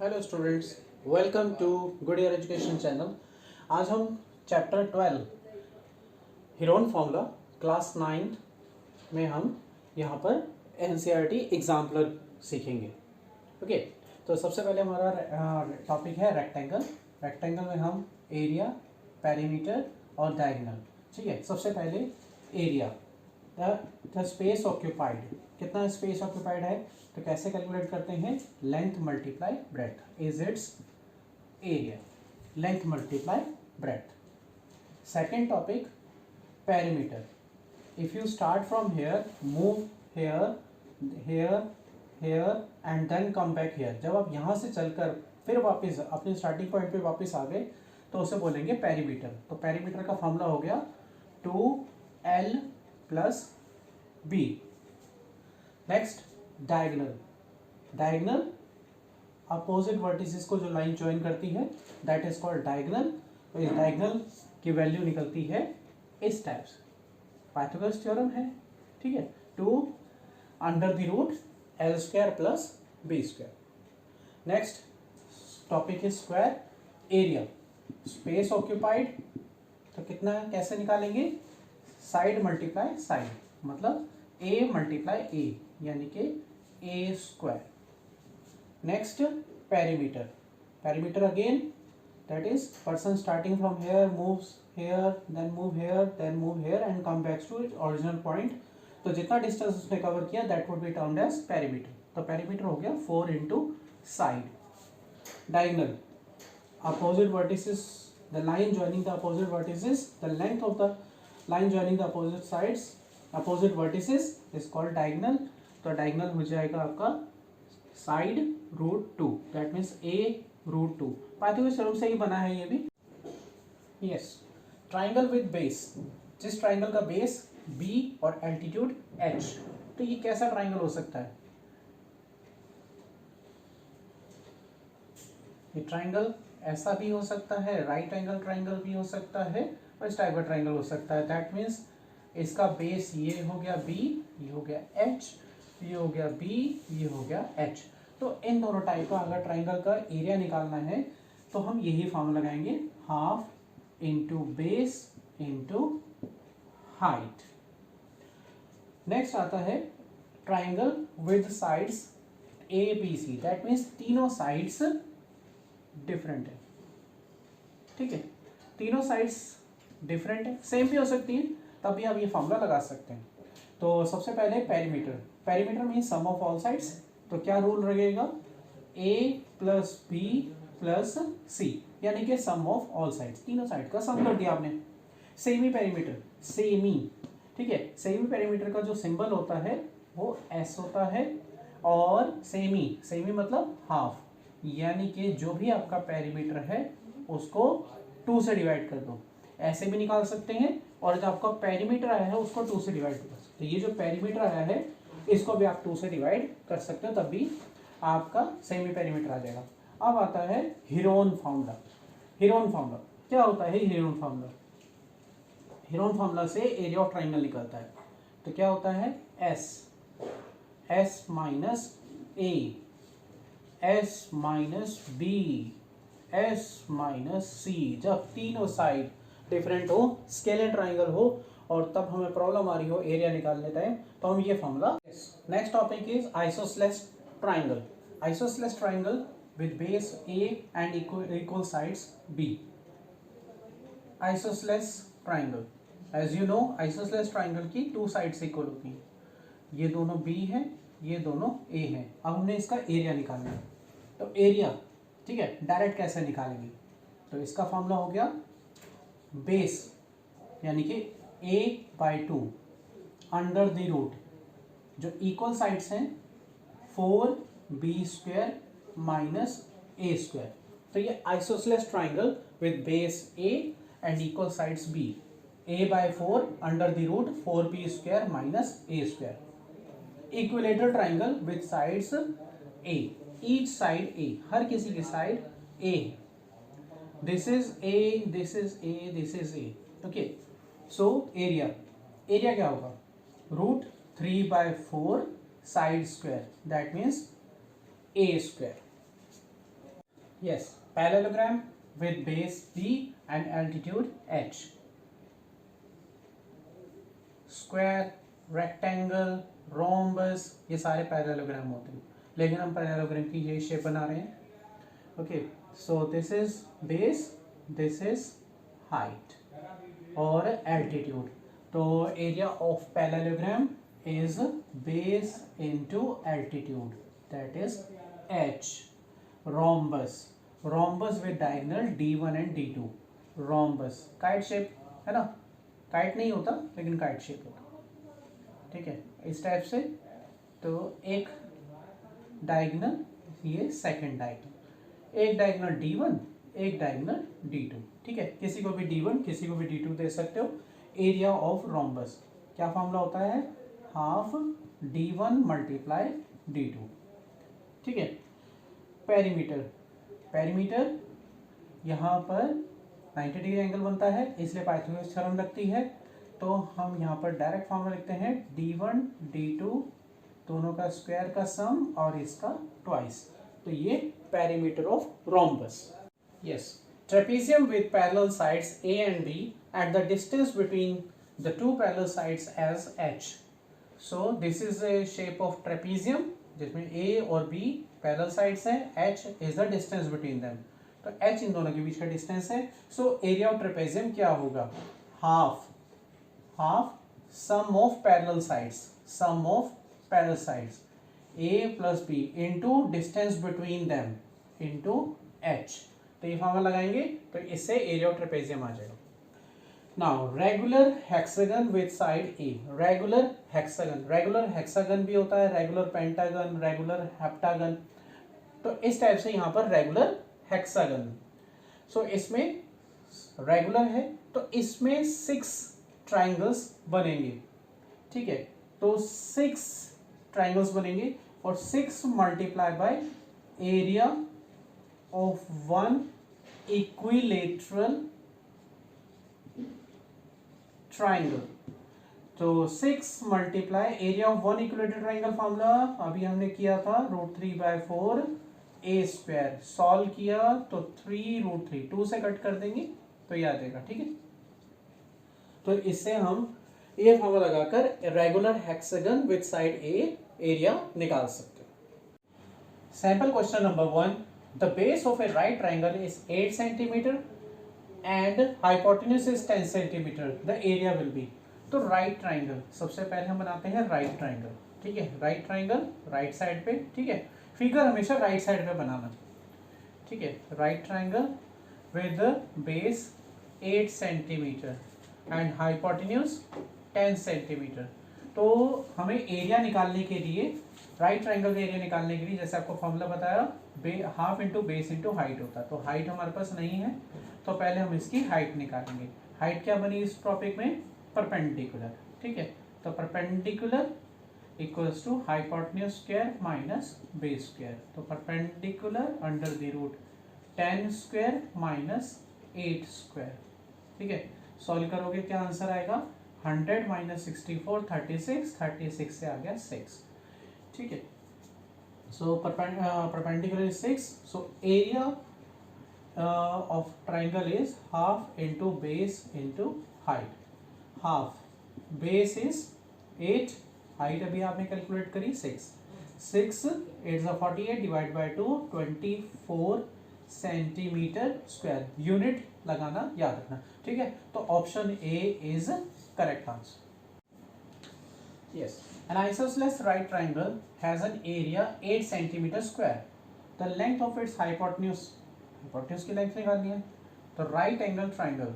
Hello students, welcome to good year education channel. आज हम chapter 12 Heron formula class 9 में हम यहाँ पर एनसीईआरटी एग्जाम्पलर सीखेंगे। ओके, तो सबसे पहले हमारा टॉपिक है रेक्टेंगल। रेक्टेंगल में हम एरिया, पेरीमीटर और डायगोनल। ठीक है, सबसे पहले एरिया, द स्पेस ऑक्यूपाइड। कितना स्पेस ऑक्यूपाइड है तो कैसे कैलकुलेट करते हैं? Length multiply breadth is its area. Length multiply breadth. Second topic perimeter. If you start from here, move here, here, here and then come back here. जब आप यहाँ से चलकर फिर वापस अपने स्टार्टिंग पॉइंट पे वापस आ गए तो उसे बोलेंगे पेरीमीटर। तो पेरीमीटर का फॉर्मूला हो गया 2L plus B. Next diagonal. Diagonal opposite vertices को जो लाइन ज्वाइन करती है दैट इज कॉल्ड डायगोनल। तो इस डायगोनल की वैल्यू निकलती है इस टाइप से। पाइथागोरस थ्योरम है। ठीक है, 2 under the root L square plus B square. Next topic is square area. Space occupied तो कितना है, कैसे निकालेंगे? साइड मल्टीप्लाई साइड, मतलब a मल्टीप्लाई a यानी कि a square. Next perimeter. Perimeter again that is person starting from here, moves here, then move here, then move here and come back to its original point. तो जितना distance उसने cover किया that would be termed as perimeter. तो perimeter हो गया 4 into side. Diagonal opposite vertices, the line joining the opposite vertices, the length of the line joining the opposite sides, opposite vertices is called diagonal. तो diagonal हो जाएगा आपका side root 2, that means a root 2। Pythagoras theorem से ही बना है ये भी। Yes, triangle with base. जिस ट्राइंगल का बेस b और एल्टीट्यूड h, तो ये कैसा ट्राइंगल हो सकता है? ये ट्राइंगल ऐसा भी हो सकता है, राइट एंगल ट्राइंगल भी हो सकता है और इस टाइप का ट्राइंगल हो सकता है। दैट मीन्स इसका बेस ये हो गया b, ये हो गया h, ये हो गया b, ये हो गया h। तो इन दोनों टाइप का अगर ट्राइंगल का एरिया निकालना है तो हम यही फॉर्मूला लगाएंगे, half into base into height. Next आता है triangle with sides a b c। That means तीनों साइड्स डिफरेंट है। ठीक है, तीनों साइड्स डिफरेंट है, सेम भी हो सकती है, तभी आप ये फॉर्मूला लगा सकते हैं। तो सबसे पहले perimeter. Perimeter mean sum of all sides. तो क्या रूल रहेगा? a plus B plus C, यानी कि सम ऑफ ऑल साइड्स। तीनों साइड का सम कर दिया आपने। Semi perimeter, semi. ठीक है, सेमी पेरीमीटर का जो सिंबल होता है वो s होता है, और सेमी, सेमी मतलब हाफ, यानी कि जो भी आपका पेरीमीटर है उसको 2 से डिवाइड कर दो। ऐसे भी निकाल सकते हैं, और जो आपका पेरीमीटर आया है उसको 2 से डिवाइड कर सकते हैं। ये जो पेरीमीटर आया है इसको भी आप 2 से डिवाइड कर सकते हो, तब भी आपका सेमी पेरीमीटर आ जाएगा। अब आता है हीरोन फॉर्मूला। हीरोन फॉर्मूला क्या होता है? हीरोन फॉर्मूला, हीरोन फॉर्मूला से एरिया ऑफ ट्राइंगल निकलता है। तो क्या होता है? S minus A, S minus B, S minus C. जब तीनों साइड डिफरेंट हो, स्केलर ट्राइंगल हो, और तब हमें प्रॉब्लम आ रही हो एरिया निकालने टाइम, तो हम ये formula. Next topic is isosceles triangle. Isosceles triangle with base A and equal sides B। Isosceles triangle, as you know isosceles triangle की 2 साइड्स इक्वल होती हैं। ये दोनों B है, ये दोनों A है। अब हमने इसका एरिया निकालना है। तो एरिया, ठीक है, डायरेक्ट कैसे निकालेंगे? तो इसका फॉर्मूला हो गया बेस यानी कि a/2 अंडर द रूट, जो इक्वल साइड्स हैं 4b² माइनस a²। तो ये isosceles triangle with base a and equal sides b, a/4 under the root 4b² minus a²। Equilateral triangle with sides a, each side a, हर किसी की side a। This is a, this is a, this is a। Okay, so area, area क्या होगा? Root 3/4 side square, that means a square. Yes, parallelogram with base B and altitude h. Square, rectangle, rhombus, ये सारे parallelogram होते हैं, लेकिन हम parallelogram की ये शेप बना रहे हैं. Okay, so this is base, this is height और एल्टीट्यूड. तो area of parallelogram is base into altitude, that is h. Rhombus, rhombus with diagonal d1 and d2. Rhombus kite shape है ना, kite नहीं होता लेकिन काइट शेप होता, ठीक है, इस टाइप से. तो एक डायगोनल, ये सेकंड डायगोनल, एक डायगोनल d1, एक डायगोनल d2, ठीक है. किसी को भी d1 किसी को भी d2 दे सकते हो. एरिया ऑफ रोम्बस क्या फॉर्मूला होता है, हाफ d1 मल्टीप्लाई d2, ठीक है. पेरीमीटर, पेरीमीटर यहाँ पर 90 डिग्री एंगल बनता है, इसलिए पाइथागोरस थ्योरम लगती है. तो हम यहाँ पर डायरेक्ट फॉर्मूला लिखते हैं d1 d2 दोनों का स्क्वायर का सम और इसका ट्वाइस. तो ये perimeter of rhombus. Yes, trapezium with parallel sides a and b at the distance between the two parallel sides as h. So this is a shape of trapezium जिसमें a और b parallel sides हैं, h is the distance between them. तो h इन दोनों के बीच का distance है. So area of trapezium क्या होगा, half sum of parallel sides, sum of parallel sides a plus b into distance between them into h. तो ये फॉर्मूला लगाएंगे तो इससे एरिया ऑफ ट्रेपेजियम आ जाएगा. Now regular hexagon with side a, regular hexagon, regular hexagon भी होता है, regular pentagon, regular heptagon. तो इस टाइप से यहाँ पर रेगुलर हेक्सागन. सो इसमें रेगुलर है तो इसमें 6 ट्राइंगल्स बनेंगे, ठीक है. तो 6 ट्राइंगल्स बनेंगे और 6 multiply by area of one equilateral triangle. तो 6 multiply area of one equilateral triangle formula अभी हमने किया था √3/4 a स्क्वायर. सॉल्व किया तो 3√3 2 से कट कर देंगे तो ये आ जाएगा, ठीक है. तो इससे हम ये फॉर्मूला लगाकर regular hexagon with side a area निकाल सकते हैं. Sample question number 1. The base of a right triangle is 8 centimetre and hypotenuse is 10 centimetre. The area will be. तो राइट ट्राइंगल सबसे पहले हम बनाते हैं राइट ट्राइंगल, ठीक है. राइट ट्राइंगल राइट साइड पे, ठीक है. फिगर हमेशा राइट साइड पे बनाना, ठीक है. Right triangle with base 8 centimetre and hypotenuse 10 centimetre. तो हमें एरिया निकालने के लिए, राइट ट्राइंगल का एरिया निकालने के लिए जैसे आपको फॉर्मूला बताया, half into base into height होता है. तो हाइट हमारे पास नहीं है तो पहले हम इसकी हाइट निकालेंगे. हाइट क्या बनी इस टॉपिक में, परपेंडिकुलर, ठीक है. तो perpendicular equals to hypotenuse square minus base square. तो perpendicular under the root 10 square minus 8 square, ठीक है. सॉल्व करोगे क्या आंसर आएगा, 100 माइनस 64 36, 36 से आ गया 6, ठीक है. So perpendicular is 6. So area of triangle is half into base into height. Half base is 8, height अभी आपने कैलकुलेट करी 6, 6 8 48 divide by 2 24 centimetre square. Unit लगाना याद रखना, ठीक है. तो option A is correct answer. Yes, an isosceles right triangle has an area 8 centimeter square. The length of its hypotenuse, hypotenuse की लेंथ निकालनी है. तो right angle triangle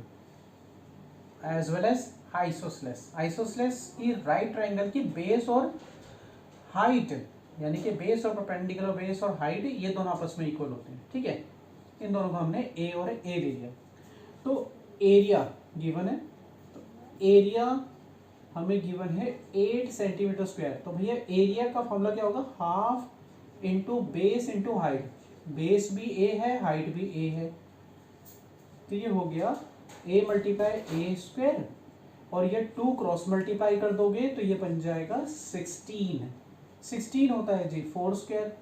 as well as isosceles. Isosceles की right triangle की base और height, यानी कि base और perpendicular base और height ये दोनों आपस में equal होते हैं, ठीक है. इन दोनों को हमने a और a ले लिया. तो एरिया गिवन है, तो एरिया हमें गिवन है 8 सेंटीमीटर स्क्वायर. तो भैया एरिया का फॉर्मूला क्या होगा, half into base into height. Base भी a है, हाइट भी a है. तो ये हो गया a मल्टीप्लाई a स्क्वायर और ये 2 क्रॉस मल्टीप्लाई कर दोगे तो ये बन जाएगा 16. 16 होता है जी 4 स्क्वायर.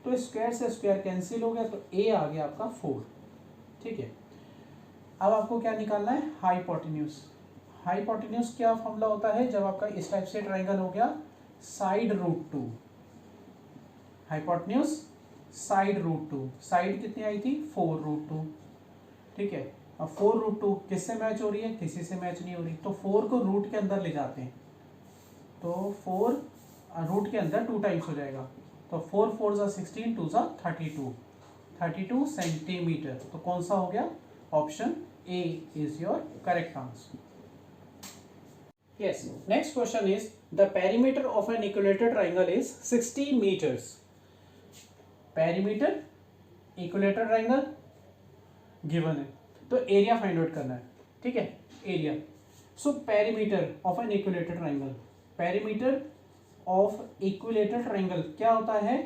तो स्क्वायर से स्क्वायर कैंसिल हो गया, तो ए आ गया आपका 4। ठीक है, अब आपको क्या निकालना है, हाइपोटेन्यूज। हाइपोटेन्यूज क्या फॉर्मूला होता है, जब आपका इस टाइप से ट्राइंगल हो गया side root 2, hypotenuse side root 2, side कितनी आई थी 4 रूट 2। ठीक है, अब 4 रूट 2 किससे मैच हो रही है, किसी से मैच नहीं हो रही, तो 4 को रूट के अंदर ले जाते हैं, तो 4 रूट के अंदर 2 टाइम्स हो जाएगा, तो 4 4 ज़ा 16, 2 ज़ा 32 सेंटीमीटर। तो कौन सा हो गया, option A is your correct answer. Yes, next question is the perimeter of an equilateral triangle is 60 meters. Perimeter equilateral triangle given है, तो एरिया फाइंड आउट करना है। ठीक है, area. So perimeter of an equilateral triangle, perimeter of equilateral triangle क्या होता है,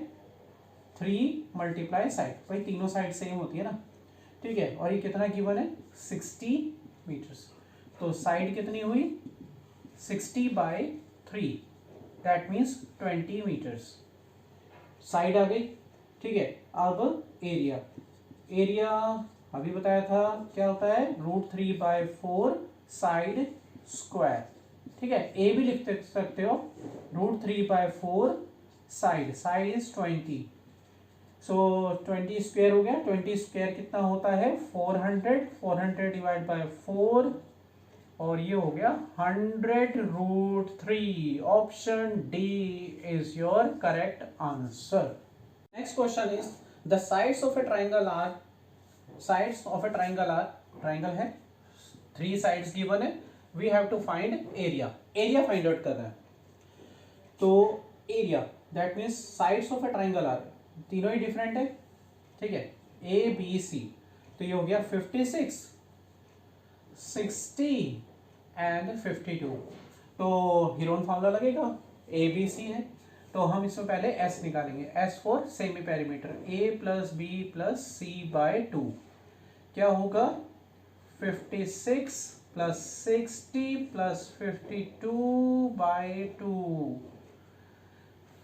3 multiply side, भाई तीनों साइड सेम होती है ना। ठीक है, और ये कितना गिवन है 60 मीटर्स, तो साइड कितनी हुई 60/3, दैट मीन्स 20 मीटर्स, साइड आ गई। ठीक है, अब एरिया, एरिया अभी बताया था क्या होता है, √3/4 साइड स्क्वायर। ठीक है, ए भी लिख सकते हो, √3/4 side, side is 20, so 20 square हो गया, 20 स्क्वायर कितना होता है 400, 400 डिवाइड बाय 4, और ये हो गया 100√3। Option D is your correct answer. Next question is the sides of a triangle are, sides of a triangle are, triangle है 3 साइड्स गिवन है, we have to find area, area find out करना है। तो area that means sides of a triangle are, तीनों ही different है। ठीक है, ए बी सी, तो ये हो गया 56, 60 एंड 52, तो हीरोन फार्मूला लगेगा, ए बी सी है, तो हम इसमें पहले एस निकालेंगे, S for semi perimeter, A plus B plus C by 2, क्या होगा 56 प्लस 60 प्लस 52/2,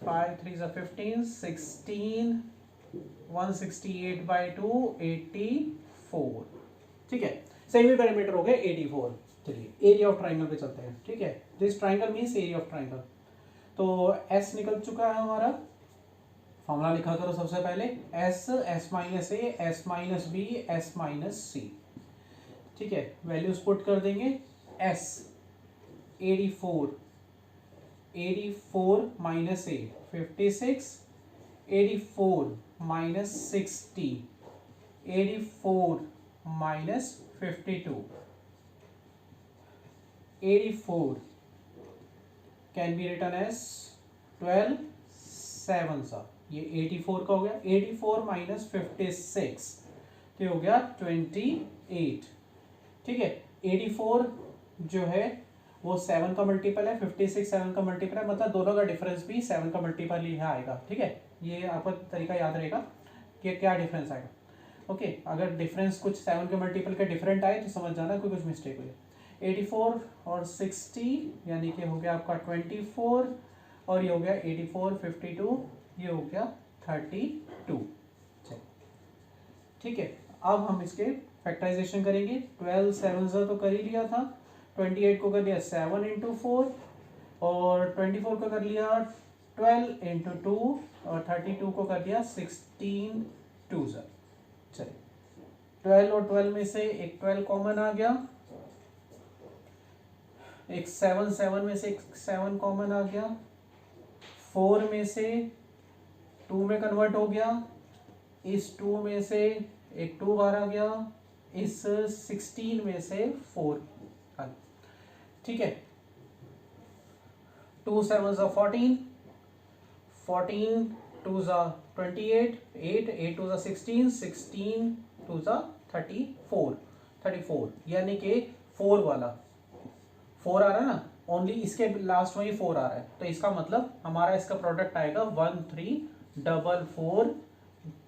5 3 ज़ा 15, 16, 168/2, 84। ठीक है, सेमी पेरीमीटर हो गया 84। चलिए एरिया ऑफ ट्राइंगल पे चलते हैं। ठीक है, this triangle means area of triangle, तो एस निकल चुका है हमारा, फॉर्मूला लिखा करो सबसे पहले, S, S minus A, S minus B, S minus C. ठीक है, वैल्यूज पुट कर देंगे, S 84, 84 minus A 56, 84 minus 60, 84 minus 52, 84 can be written as 12 7 सा, ये 84 का हो गया, 84 माइनस 56 तो हो गया 28। ठीक है, 84 जो है वो 7 का मल्टीपल है, 56 7 का मल्टीपल है, मतलब दोनों का डिफरेंस भी 7 का मल्टीपल ही आएगा। ठीक है, ये आपका तरीका याद रहेगा कि क्या डिफरेंस आएगा। ओके, अगर डिफरेंस कुछ 7 के मल्टीपल के डिफरेंट आए तो समझ जाना कोई कुछ मिस्टेक हुई है। 84 और 60 यानी कि हो गया आपका 24, और ये हो गया 84 52, ये हो गया 32। ठीक है, अब हम इसके फैक्टराइजेशन करेंगे, 12 7 तो कर ही लिया था, 28 को कर लिया 7 × 4, और 24 को कर लिया 12 × 2, और 32 को कर लिया 16 2 ज़ा। चलिए 12 और 12 में से एक 12 कॉमन आ गया, एक 7 7 में से एक 7 कॉमन आ गया, 4 में से 2 में कन्वर्ट हो गया, इस 2 में से एक 2 बाहर आ गया, इस 16 में से 4 आ गया। ठीक है, 2 7 ज़ा 14, 14 2 ज़ा 28, 8 2 ज़ा 16, 16 2 ज़ा 34, यानी कि 4 वाला 4 आ रहा है ना, ओनली इसके लास्ट में ही 4 आ रहा है, तो इसका मतलब हमारा इसका प्रोडक्ट आएगा 1344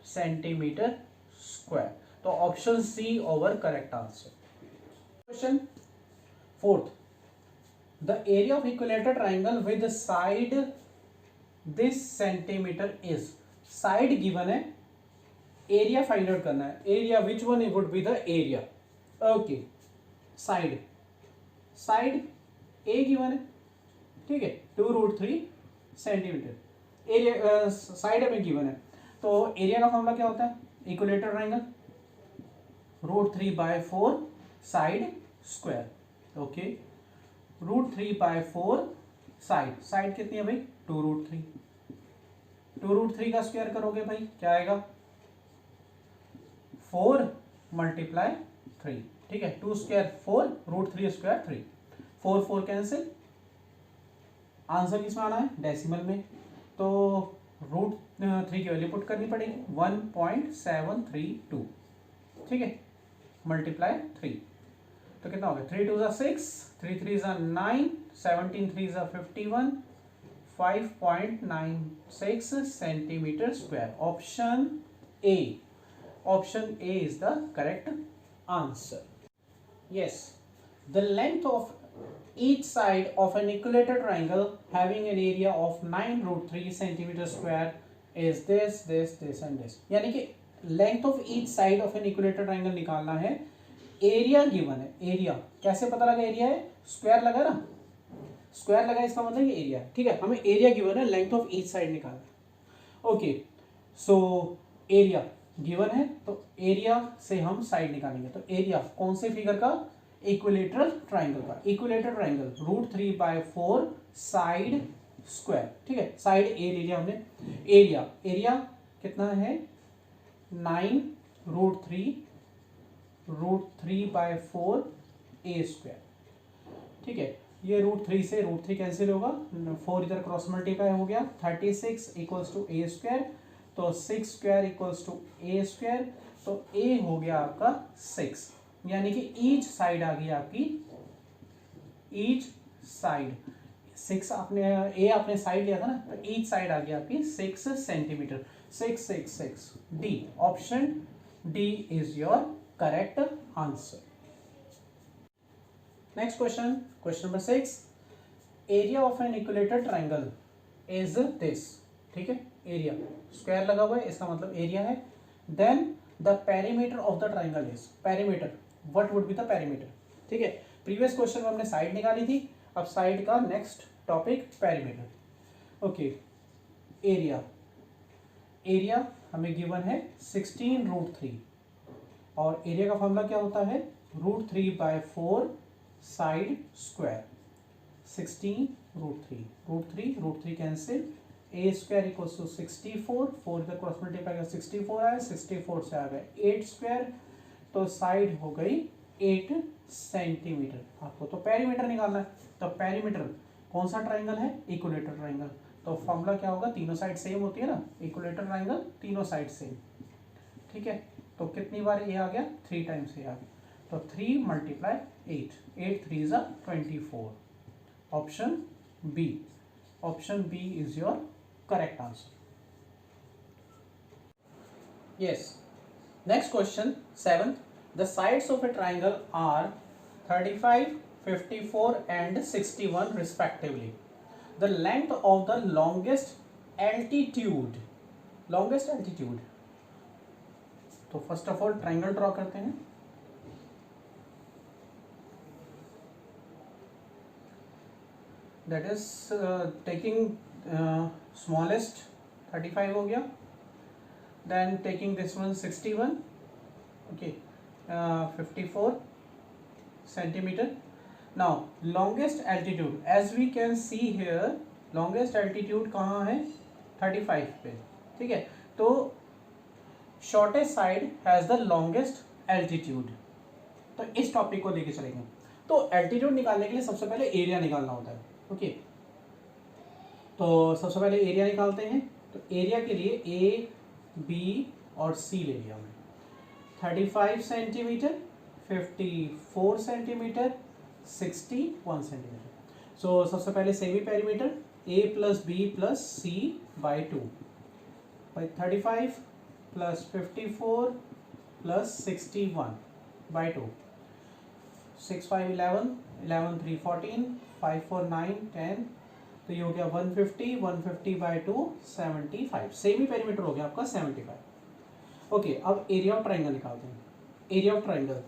सेंटीमीटर स्क्वायर। तो option C over correct answer. Question 4th, the area of equilateral triangle with side this centimeter is, side given है, एरिया फाइंड आउट करना है। Area which one it would be the area? Okay, side, side A given है, ठीक है, 2√3 centimeter. Area side हमें given है, तो area का फॉर्मूला क्या होता है? Equilateral triangle, √3/4 side square. Okay, √3/4 side, side कितनी है भाई? 2√3। 2√3 का स्क्वायर करोगे भाई क्या आएगा? 4 × 3, ठीक है, 2 स्क्वायर 4, √3 स्क्वायर 3, 4 4 कैंसिल। आंसर किसमें आना है? डेसिमल में। तो √3 की वैल्यू पुट करनी पड़ेगी, 1.732, ठीक है, × 3, तो कितना हो गया? 3 2 6, 3 3 9, 17 3 51, 5.96 centimetre square. Option A, option A is the correct answer. Yes, the length of each side of an equilateral triangle having an area of 9√3 centimeter square is this and this। यानी कि length of each side of an equilateral triangle निकालना है। Area given है, area कैसे पता लगा? Area है, square लगा ना, स्क्वायर लगा इसका मतलब ये एरिया, ठीक है। हमें एरिया गिवन है, लेंथ ऑफ ईच साइड निकालना है। ओके, सो एरिया गिवन है, तो एरिया से हम साइड निकालेंगे। तो एरिया कौन से फिगर का? इक्विलेटरल ट्रायंगल का। इक्विलेटरल ट्रायंगल √3/4 साइड स्क्वायर, ठीक है, साइड ए ले लिया हमने। एरिया, एरिया कितना है? 9√3/4 ए स्क्वायर, ठीक है। ये √3 से √3 कैंसिल होगा, 4 इधर क्रॉस मल्टीप्लाई हो गया, 36 = ए स्क्वायर, तो 6 स्क्वायर = ए स्क्वायर, तो ए हो गया आपका 6, यानी कि ईच साइड आ गई आपकी, ईच साइड 6, आपने ए आपने साइड लिया था ना, तो ईच साइड आ गई आपकी 6 centimetre. 6 6 6, D, option D is your correct answer. Next question, question number 6, area of an equilateral triangle is this, ठीक है, एरिया स्क्वायर लगा हुआ है, इसका मतलब एरिया है। Then the perimeter of the triangle is, perimeter, what would be the perimeter, ठीक है। प्रीवियस क्वेश्चन में हमने साइड निकाली थी, अब साइड का next topic perimeter. Okay, area, area हमें गिवन है 16√3, और एरिया का फॉर्मूला क्या होता है? √3/4 साइड स्क्वायर, 16√3, √3 कैंसिल, ए स्क्वायर = 64, 4 इधर क्रॉस मल्टीप्लाई कर 64 आया, 64 से आ गए 8 स्क्वायर, तो साइड हो गई 8 सेंटीमीटर। आपको तो पेरीमीटर निकालना है, तो पेरीमीटर कौन सा ट्रायंगल है? Equilateral triangle. तो फॉर्मूला क्या होगा? तीनों साइड सेम होती है ना, इक्विलेटरल ट्रायंगल तीनों साइड सेम, ठीक है। तो कितनी बार ये आ गया? 3 टाइम्स ये आ गया, तो 3 × 8, 8 3 24, option B, option B is your correct answer. Yes, next question 7, the sides of a triangle are 35, 54 and 61 respectively. The length of the longest altitude, longest altitude, तो first of all triangle draw करते हैं। That is taking smallest 35 हो गया, then taking this one 61, okay, 54 centimeter. Now longest altitude, as we can see here, longest altitude कहाँ है? 35 पे, ठीक है। तो shortest side has the longest altitude, तो इस टॉपिक को लेके चलेंगे। तो एल्टीट्यूड निकालने के लिए सबसे पहले एरिया निकालना होता है, ओके। तो सबसे पहले एरिया निकालते हैं। तो एरिया के लिए ए, बी और सी ले लिया हमने। 35 सेंटीमीटर, 54 सेंटीमीटर, 61 सेंटीमीटर। सो सबसे पहले semi perimeter, a + b + c / 2 by 35 + 54 + 61 by 2, 6 5 11, 11 3 14, 5 4 9 10, तो ये हो गया 150, 150 बाई 2 75, सेम ही पेरीमीटर हो गया आपका 75। ओके, अब एरिया ऑफ ट्राइंगल निकालते हैं। एरिया ऑफ ट्राइंगल,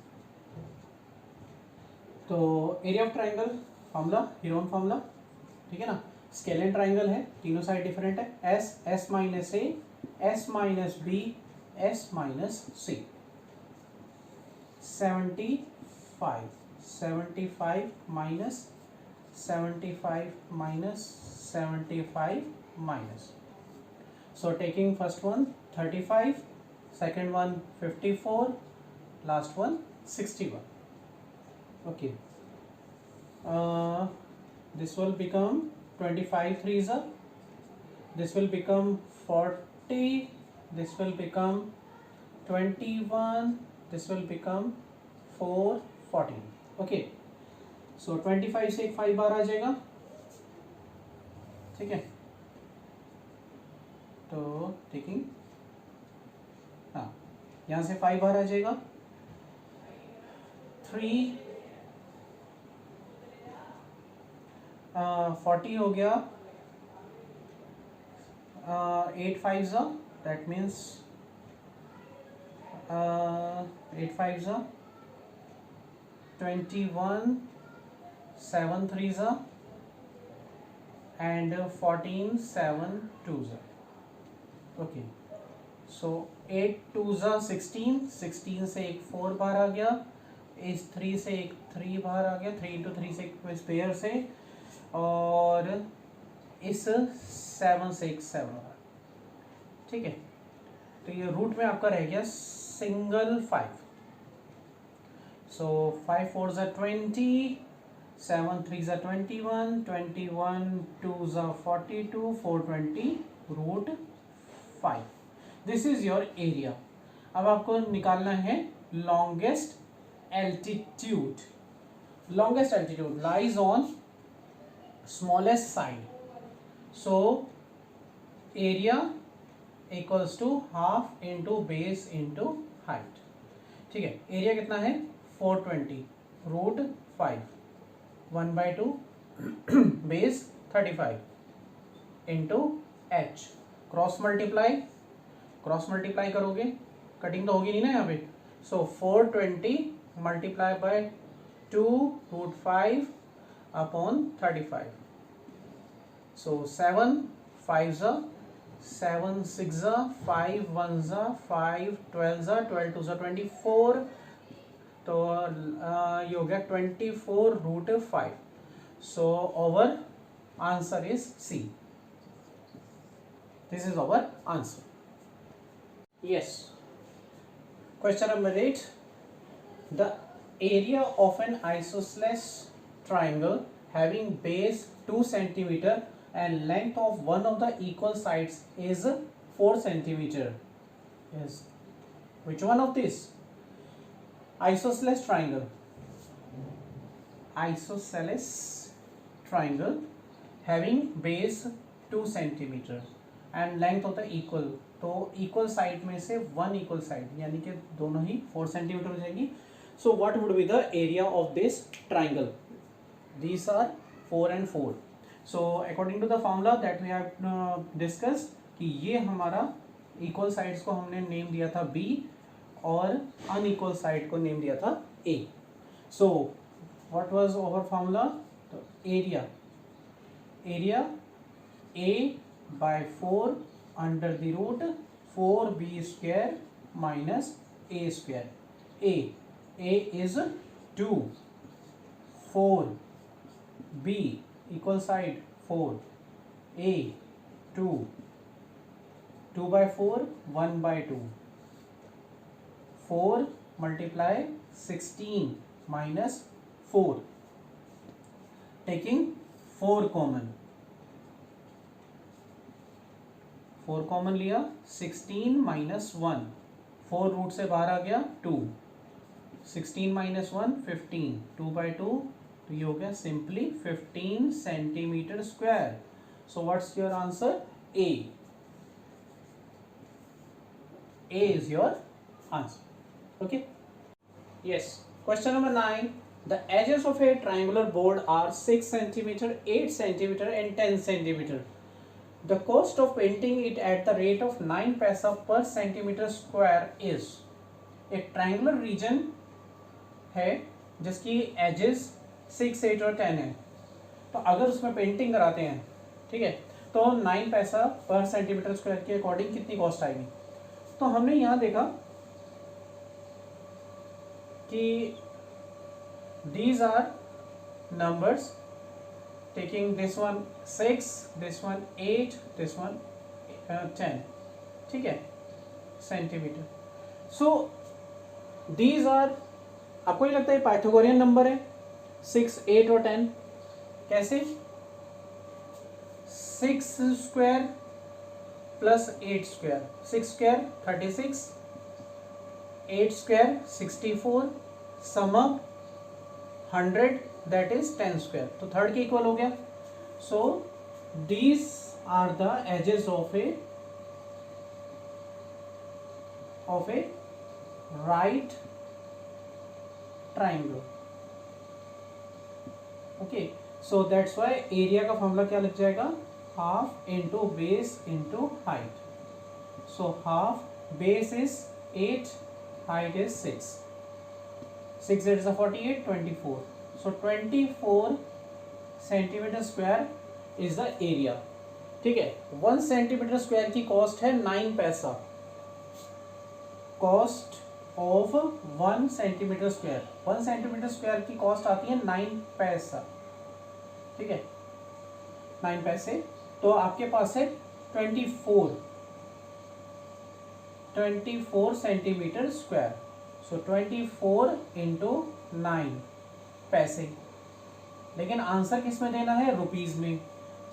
तो area of triangle formula, Heron formula, ठीक है ना। स्केलिन ट्राइंगल है, तीनों साइड डिफरेंट है, S, S minus A, S minus B, S minus C. 75, 75 minus 75 minus 75 minus. So taking first one 35, second one 54, last one 61. Okay. This will become 25 threes are. This will become 40. This will become 21. This will become 4, 14. Okay. सो 25 से एक 5 बार आ जाएगा, ठीक है। तो taking, हाँ, यहाँ से 5 बार आ जाएगा, 3, 40 हो गया, 8 5 that means 8 5 21, 7 3s and 14 7 2s. Okay, so 8 2s 16, 16 से एक 4 बार आ गया, इस 3 से एक 3 बार आ गया, 3 into 3 से एक पेयर से, और इस 7 से एक 7 बार, ठीक है। तो ये रूट में आपका रह गया single 5। So 5 4s 20, 7 3s 21, 21 2s 42, 420 root 5। This is your area. अब आपको निकालना है longest altitude. Longest altitude lies on smallest side, so area equals to half into base into height, ठीक है। एरिया कितना है 420 root 5, 1/2 base 35 into H, cross multiply करोगे, cutting तो होगी नहीं ना यहाँ पे। So 420 multiply by 2 root 5 upon 35। So 7 5 7 6 5 1 5 12 12 2 24, तो ये हो गया 24 root 5। So our answer is C. This is our answer. Yes, question number 8, the area of an isosceles triangle having base 2 cm and length of one of the equal sides is 4 cm. Yes, which one of this? Isosceles triangle, isosceles triangle having base 2 cm and length of the equal, तो equal side में से 1 equal side यानी कि दोनों ही 4 cm हो जाएगी। So what would be the area of this triangle? These are 4 and 4. So according to the formula that we have discussed, कि ये हमारा equal sides को हमने नेम दिया था B और अनइक्वल साइड को नेम दिया था A. So what was our formula? तो area A by 4 under the root 4B square minus A square. A is 2, 4B equal side 4, A 2, 2 by 4 1 by 2, 4 multiply 16 minus 4, taking 4 common, 4 common लिया, 16 minus 1, 4 root से बाहर आ गया 2, 16 minus 1 15, 2 by 2, तो ये हो गया simply 15 centimetre square. So what's your answer? A is your answer. Okay. Yes. Question number 9. The edges of a triangular board are 6 centimeter, 8 centimeter and 10 centimeter. The cost of painting it at the rate of 9 पैसा per centimeter square is. एक triangular region है जिसकी edges 6, 8 और 10 है, तो अगर उसमें painting कराते हैं, ठीक है, तो 9 पैसा पर सेंटीमीटर स्क्वायर के अकॉर्डिंग कितनी कॉस्ट आएगी. तो हमने यहाँ देखा कि these are numbers, taking this one 6, this one 8, this one 10, ठीक है, सेंटीमीटर. सो these are, आपको ये लगता है पाइथागोरियन नंबर है 6, 8 और 10. कैसे? 6 square plus 8 square, 6 square 36, 8 square 64, sum up 100, that is 10 square. तो थर्ड के इक्वल हो गया. So these are the edges of a right triangle. Okay, so that's why area का फॉर्मूला क्या लग जाएगा, half into base into height. So half base is 8, height is 6. 6 8 is 48, 24. So 24 centimeter square is the area. ठीक है, 1 centimeter square की cost है 9 पैसा. Cost of 1 centimeter square, 1 centimeter square की कॉस्ट आती है 9 पैसा. ठीक है, 9 पैसे. तो आपके पास है 24 सेंटीमीटर स्क्वायर. सो 24 इंटू 9 पैसे. लेकिन आंसर किस में देना है, रुपीज में.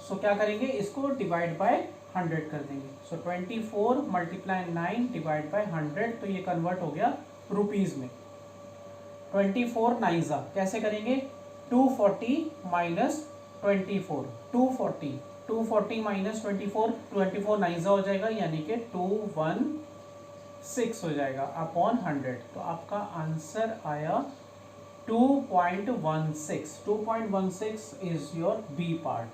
सो क्या करेंगे, इसको डिवाइड बाय 100 कर देंगे. सो 24 मल्टीप्लाई 9 डिवाइड बाय 100, तो ये कन्वर्ट हो गया रुपीज में. 24 9 कैसे करेंगे, 240 माइनस 24, 240 माइनस 24, 24 9 हो जाएगा, यानी कि 216 हो जाएगा अपॉन 100. तो आपका आंसर आया 2.16. 2.16 is your B part.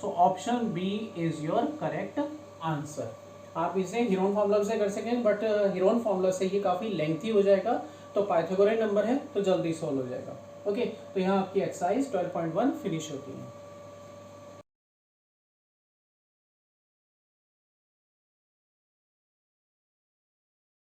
So option B is your correct answer. आप इसे हीरोन फॉर्मूला से कर सकें, बट हीरोन फॉर्मूला से ये काफ़ी लेंथी हो जाएगा, तो पाइथागोरियन नंबर है तो जल्दी सॉल्व हो जाएगा. ओके, तो यहाँ आपकी एक्सरसाइज 12.1 फिनिश होती है.